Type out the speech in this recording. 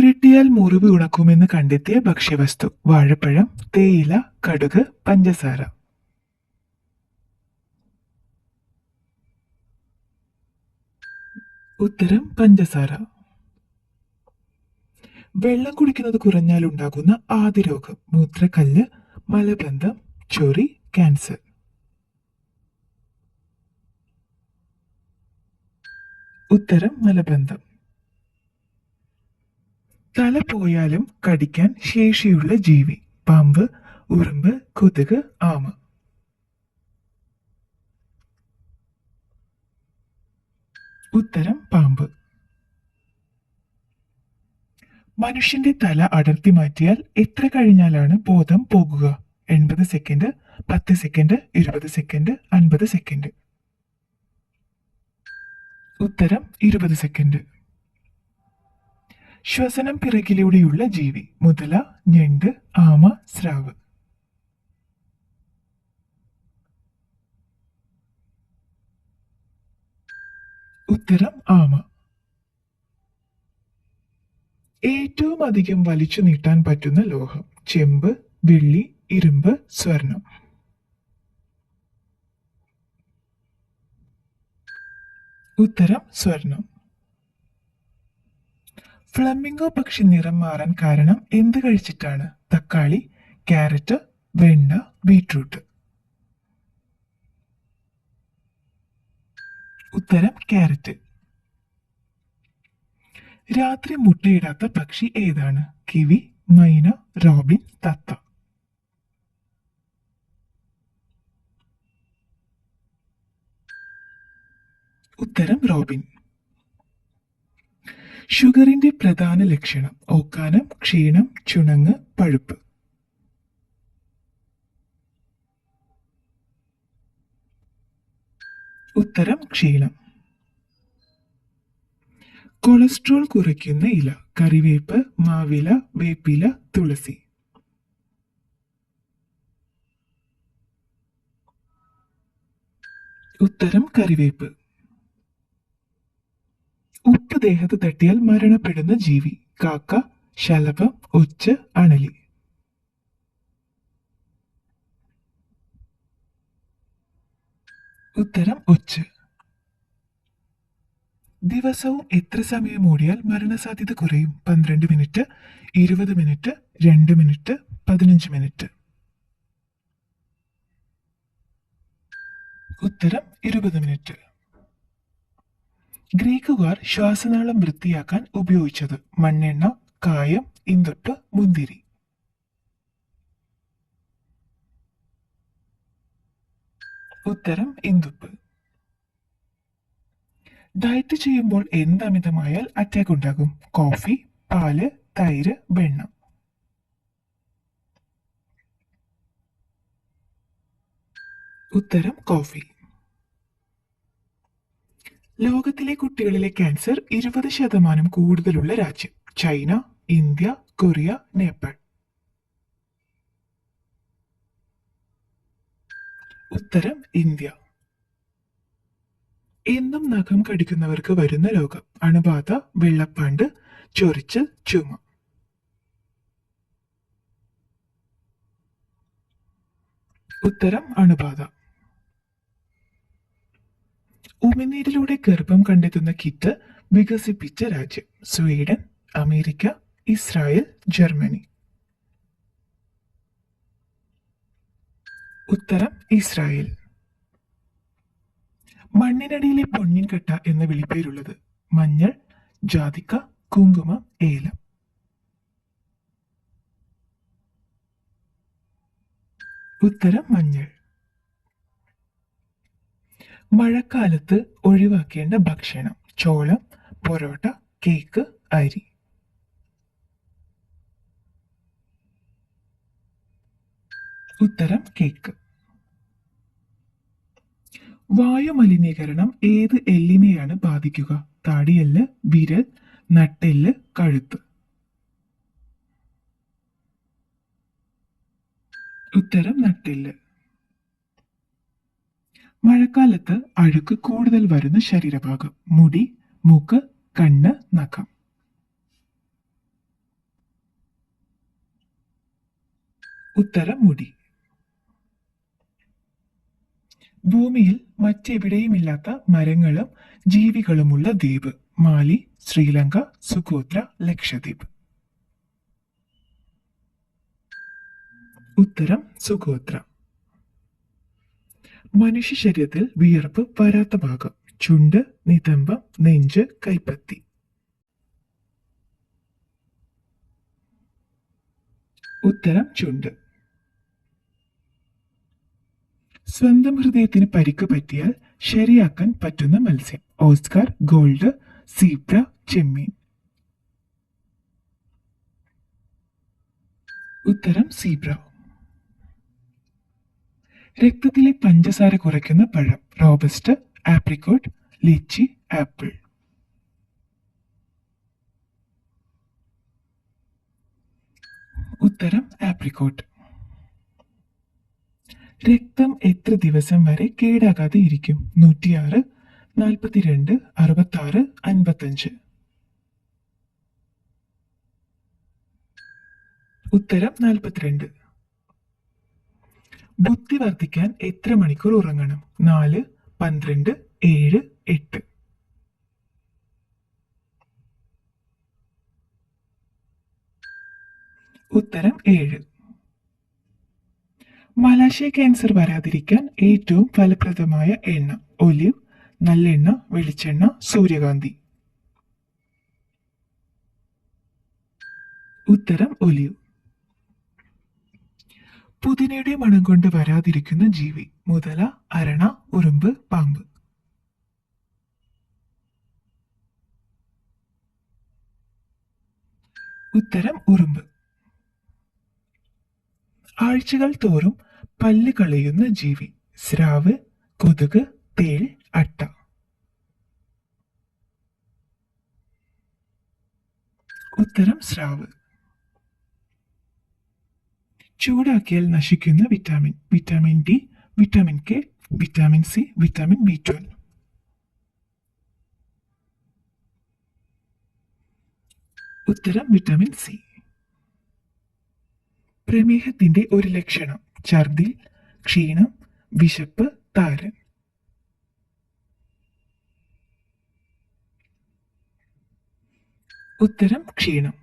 പുരട്ടിയാൽ മുറിവ് ഉണക്കുമെന്ന് കണ്ടെത്തിയ ഭക്ഷ്യവസ്തു: വാഴപ്പഴം, തേയില, കടുക്, പഞ്ചസാര. ഉത്തരം പഞ്ചസാര. വെള്ളം കുടിക്കുന്നത് കുറഞ്ഞാൽ ഉണ്ടാകുന്ന ആദ്യ രോഗം: മൂത്രക്കല്ല്, മലബന്ധം, ചൊറി, ക്യാൻസർ. ഉത്തരം മലബന്ധം. തല പോയാലും കടിക്കാൻ ശേഷിയുള്ള ജീവി: പാമ്പ്, ഉറുമ്പ്, കൊതുക്, ആമ. ഉത്തരം പാമ്പ്. മനുഷ്യന്റെ തല അടർത്തി മാറ്റിയാൽ എത്ര കഴിഞ്ഞാലാണ് ബോധം പോകുക? 80 സെക്കൻഡ്, 10 സെക്കൻഡ്, 20 സെക്കൻഡ്, 50 സെക്കൻഡ്. ഉത്തരം 20 സെക്കൻഡ്. ശ്വസനം പിറകിലൂടെയുള്ള ജീവി: മുതല, ഞണ്ട്, ആമ, സ്രാവ്. ഉത്തരം ആമ. ഏറ്റവും അധികം വലിച്ചു നീട്ടാൻ പറ്റുന്ന ലോഹം: ചെമ്പ്, വെള്ളി, ഇരുമ്പ്, സ്വർണം. ഉത്തരം സ്വർണം. ഫ്ലമിംഗോ പക്ഷി നിറം മാറാൻ കാരണം എന്ത് കഴിച്ചിട്ടാണ്? തക്കാളി, ക്യാരറ്റ്, വെണ്ണ, ബീട്രൂട്ട്. ഉത്തരം ക്യാരറ്റ്. രാത്രി മുട്ടയിടാത്ത പക്ഷി ഏതാണ്? കിവി, മൈന, റോബിൻ, തത്ത. ഉത്തരം റോബിൻ. ഷുഗറിന്റെ പ്രധാന ലക്ഷണം: ഓക്കാനം, ക്ഷീണം, ചുണങ്ങ്, പഴുപ്പ്. ഉത്തരം ക്ഷീണം. കൊളസ്ട്രോൾ കുറയ്ക്കുന്ന ഇല: കറിവേപ്പ്, മാവില, വേപ്പില, തുളസി. ഉത്തരം കറിവേപ്പ്. ഉപ്പ് ദേഹത്ത് തട്ടിയാൽ മരണപ്പെടുന്ന ജീവി: കാക്ക, ശലഭം, ഒച്ച്, അണലി. ഉത്തരം ഒച്ച്. ദിവസവും എത്ര സമയം ഓടിയാൽ മരണസാധ്യത കുറയും? 12 മിനിറ്റ്, 20 മിനിറ്റ്, 2 മിനിറ്റ്, 15 മിനിറ്റ്. ഉത്തരം 20 മിനിറ്റ്. ഗ്രീക്കുകാർ ശ്വാസനാളം വൃത്തിയാക്കാൻ ഉപയോഗിച്ചത്: മണ്ണെണ്ണ, കായം, ഇന്തുപ്പ്, മുന്തിരി. ഉത്തരം ഇന്തുപ്പ്. ഡയറ്റ് ചെയ്യുമ്പോൾ എന്ത് അമിതമായാൽ അറ്റാക്ക് ഉണ്ടാകും? കോഫി, പാല്, തൈര്, വെണ്ണ. ഉത്തരം കോഫി. ലോകത്തിലെ കുട്ടികളിലെ ക്യാൻസർ 20% കൂടുതലുള്ള രാജ്യം: ചൈന, ഇന്ത്യ, കൊറിയ, നേപ്പാൾ. ഉത്തരം ഇന്ത്യ. എന്നും നഖം കടിക്കുന്നവർക്ക് വരുന്ന രോഗം: അണുബാധ, വെള്ളപ്പാണ്ട്, ചൊറിച്ചൽ, ചുമ. ഉത്തരം അണുബാധ. ഉമിനീരിലൂടെ ഗർഭം കണ്ടെത്തുന്ന കിറ്റ് വികസിപ്പിച്ച രാജ്യം: സ്വീഡൻ, അമേരിക്ക, ഇസ്രായേൽ, ജർമ്മനി. ഉത്തരം ഇസ്രായേൽ. മണ്ണിനടിയിലെ പൊന്നിൻകട്ട എന്ന വിളിപ്പേരുള്ളത്: മഞ്ഞൾ, ജാതിക്ക, കുങ്കുമം, ഏലം. ഉത്തരം മഞ്ഞൾ. മഴക്കാലത്ത് ഒഴിവാക്കേണ്ട ഭക്ഷണം: ചോളം, പൊറോട്ട, കേക്ക്, അരി. ഉത്തരം കേക്ക്. വായുമലിനീകരണം ഏത് എല്ലിനെയാണ് ബാധിക്കുക? താടിയെല്ല്, വിരൽ, നട്ടെല്ല്, കഴുത്ത്. ഉത്തരം നട്ടെല്ല്. മഴക്കാലത്ത് അഴുക്ക് കൂടുതൽ വരുന്ന ശരീരഭാഗം: മുടി, മൂക്ക്, കണ്ണ്, നഖം. ഉത്തരം മുടി. ഭൂമിയിൽ മറ്റെവിടെയുമില്ലാത്ത മരങ്ങളും ജീവികളുമുള്ള ദ്വീപ്. മാലി, ശ്രീലങ്ക, സുഖോത്ര, ലക്ഷദ്വീപ്. ഉത്തരം സുഖോത്ര. മനുഷ്യ ശരീരത്തിൽ വിയർപ്പ് വരാത്ത ഭാഗം. ചുണ്ട്, നിതംബം, നെഞ്ച്, കൈപ്പത്തി. ഉത്തരം ചുണ്ട്. സ്വന്തം ഹൃദയത്തിന് പരിക്ക് പറ്റിയാൽ ശരിയാക്കാൻ പറ്റുന്ന മത്സ്യം. ഓസ്കാർ, ഗോൾഡ്, സീബ്ര, ചെമ്മീൻ. ഉത്തരം സീബ്ര. രക്തത്തിലെ പഞ്ചസാര കുറയ്ക്കുന്ന പഴം. Robust, apricot, lychee, apple. ഉത്തരം ആപ്രിക്കോട്ട്. രക്തം എത്ര ദിവസം വരെ കേടാകാതെ ഇരിക്കും? 106, 42, 66, 55. ഉത്തരം 42. ബുദ്ധി വർദ്ധിക്കാൻ എത്ര മണിക്കൂർ ഉറങ്ങണം? 4, 12, 7, 8. ഉത്തരം 7. മലാശയ ക്യാൻസർ വരാതിരിക്കാൻ ഏറ്റവും ഫലപ്രദമായ എണ്ണ. ഒലിവ്, നല്ലെണ്ണ, വെളിച്ചെണ്ണ, സൂര്യകാന്തി. ഉത്തരം ഒലിവ്. പുതിനയുടെ മണം കൊണ്ട് വരാതിരിക്കുന്ന ജീവി. മുതല, അരണ, ഉറുമ്പ്, പാമ്പ്. ഉത്തരം ഉറുമ്പ്. ആഴ്ചകൾ തോറും പല്ല് കളയുന്ന ജീവി. സ്രാവ്, കൊതുക്, തേൾ, അട്ട. ഉത്തരം സ്രാവ്. ചൂടാക്കിയാൽ നശിക്കുന്ന vitamin. Vitamin D, vitamin K, vitamin C, vitamin B12. ഉത്തരം വിറ്റാമിൻ സി. പ്രമേഹത്തിന്റെ ഒരു ലക്ഷണം. ഛർദി, ക്ഷീണം, വിശപ്പ്, താരൻ. ഉത്തരം ക്ഷീണം.